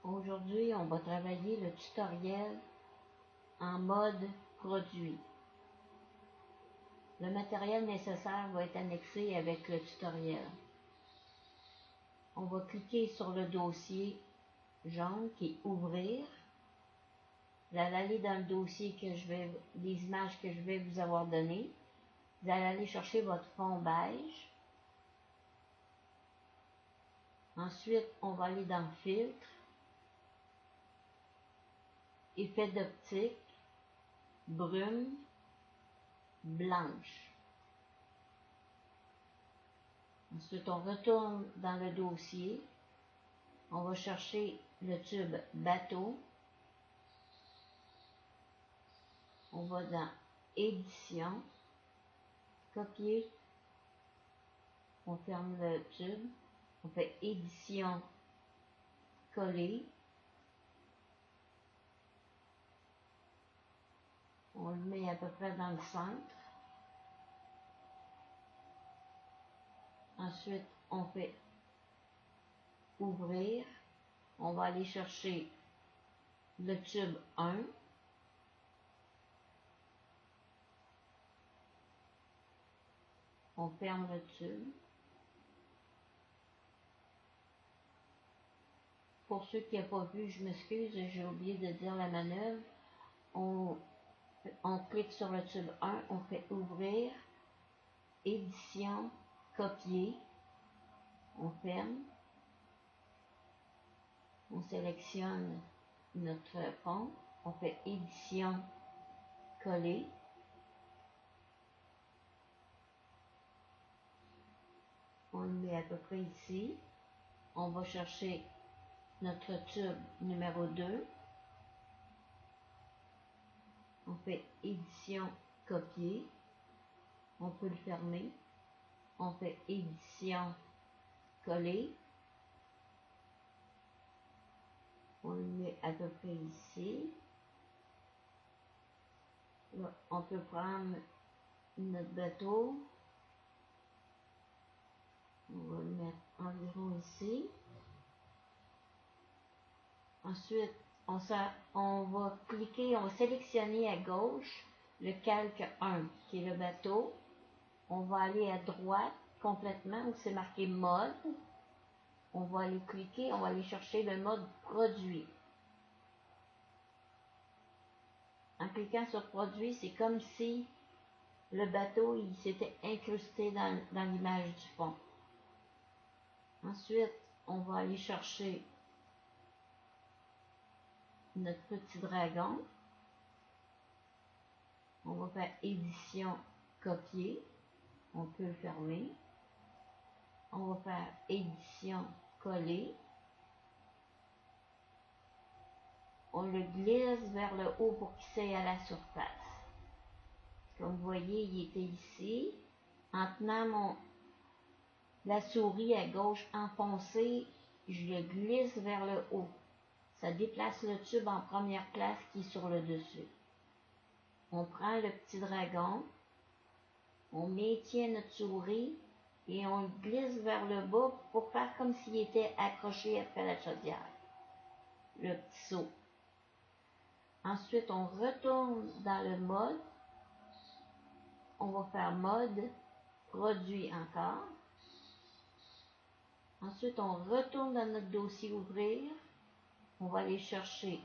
Aujourd'hui, on va travailler le tutoriel en mode produit. Le matériel nécessaire va être annexé avec le tutoriel. On va cliquer sur le dossier jaune qui est ouvrir. Vous allez aller dans le dossier les images que je vais vous avoir données. Vous allez aller chercher votre fond beige. Ensuite, on va aller dans filtre, effet d'optique, brume, blanche. Ensuite, on retourne dans le dossier. On va chercher le tube bateau. On va dans édition, copier. On ferme le tube. On fait édition, coller. On le met à peu près dans le centre. Ensuite, on fait ouvrir. On va aller chercher le tube 1. On ferme le tube. Pour ceux qui n'ont pas vu, je m'excuse, j'ai oublié de dire la manœuvre. On clique sur le tube 1, on fait ouvrir, édition, copier, on ferme, on sélectionne notre fond, on fait édition, coller, on le met à peu près ici, on va chercher notre tube numéro 2, on fait édition, copier, on peut le fermer, on fait édition, coller, on le met à peu près ici. Là, on peut prendre notre bateau, on va le mettre environ ici. Ensuite, on va cliquer, on va sélectionner à gauche le calque 1 qui est le bateau. On va aller à droite complètement où c'est marqué mode. On va aller cliquer, on va aller chercher le mode produit. En cliquant sur produit, c'est comme si le bateau il s'était incrusté dans l'image du fond. Ensuite, on va aller chercher notre petit dragon. On va faire édition, copier. On peut le fermer. On va faire édition, coller. On le glisse vers le haut pour qu'il s'aille à la surface. Comme vous voyez, il était ici. En tenant la souris à gauche enfoncée, je le glisse vers le haut. Ça déplace le tube en première place qui est sur le dessus. On prend le petit dragon, on maintient notre souris et on le glisse vers le bas pour faire comme s'il était accroché après la chaudière. Le petit saut. Ensuite, on retourne dans le mode. On va faire mode, produit encore. Ensuite, on retourne dans notre dossier ouvrir. On va aller chercher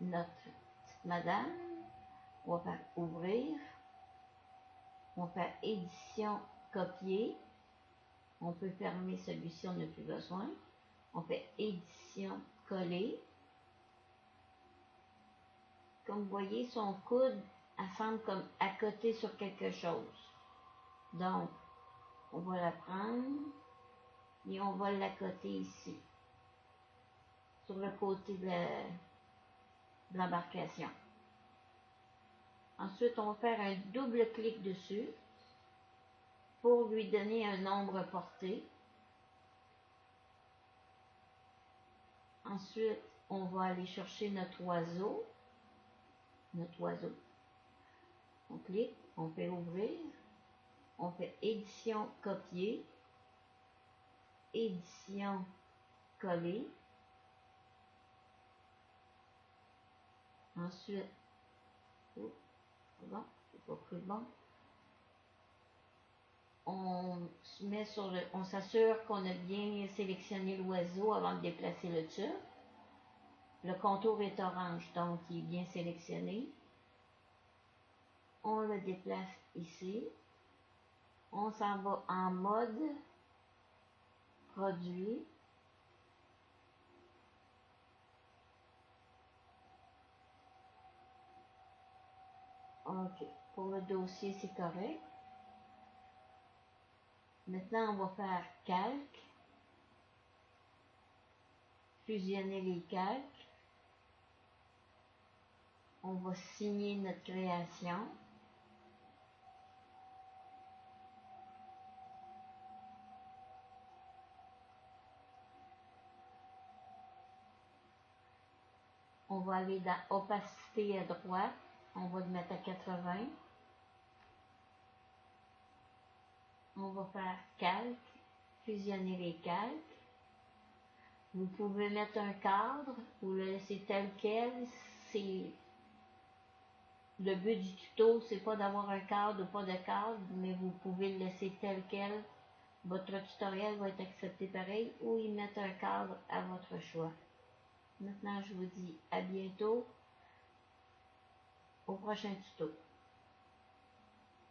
notre petite madame. On va faire ouvrir. On va faire édition, copier. On peut fermer celui-ci, on n'a plus besoin. On fait édition, coller. Comme vous voyez, son coude elle semble comme à côté sur quelque chose. Donc, on va la prendre et on va l'accoter ici, sur le côté de l'embarcation. Ensuite, on va faire un double clic dessus pour lui donner un nombre porté. Ensuite, on va aller chercher notre oiseau. On clique, on fait ouvrir, on fait édition, copier, édition, coller. Ensuite, oh, bon, c'est pas plus bon. On s'assure qu'on a bien sélectionné l'oiseau avant de déplacer le tube. Le contour est orange, donc il est bien sélectionné. On le déplace ici. On s'en va en mode produit. OK. Pour le dossier, c'est correct. Maintenant, on va faire calque. Fusionner les calques. On va signer notre création. On va aller dans opacité à droite. On va le mettre à 80. On va faire calque. Fusionner les calques. Vous pouvez mettre un cadre ou le laisser tel quel. Le but du tuto, c'est pas d'avoir un cadre ou pas de cadre, mais vous pouvez le laisser tel quel. Votre tutoriel va être accepté pareil ou y mettre un cadre à votre choix. Maintenant, je vous dis à bientôt au prochain tuto.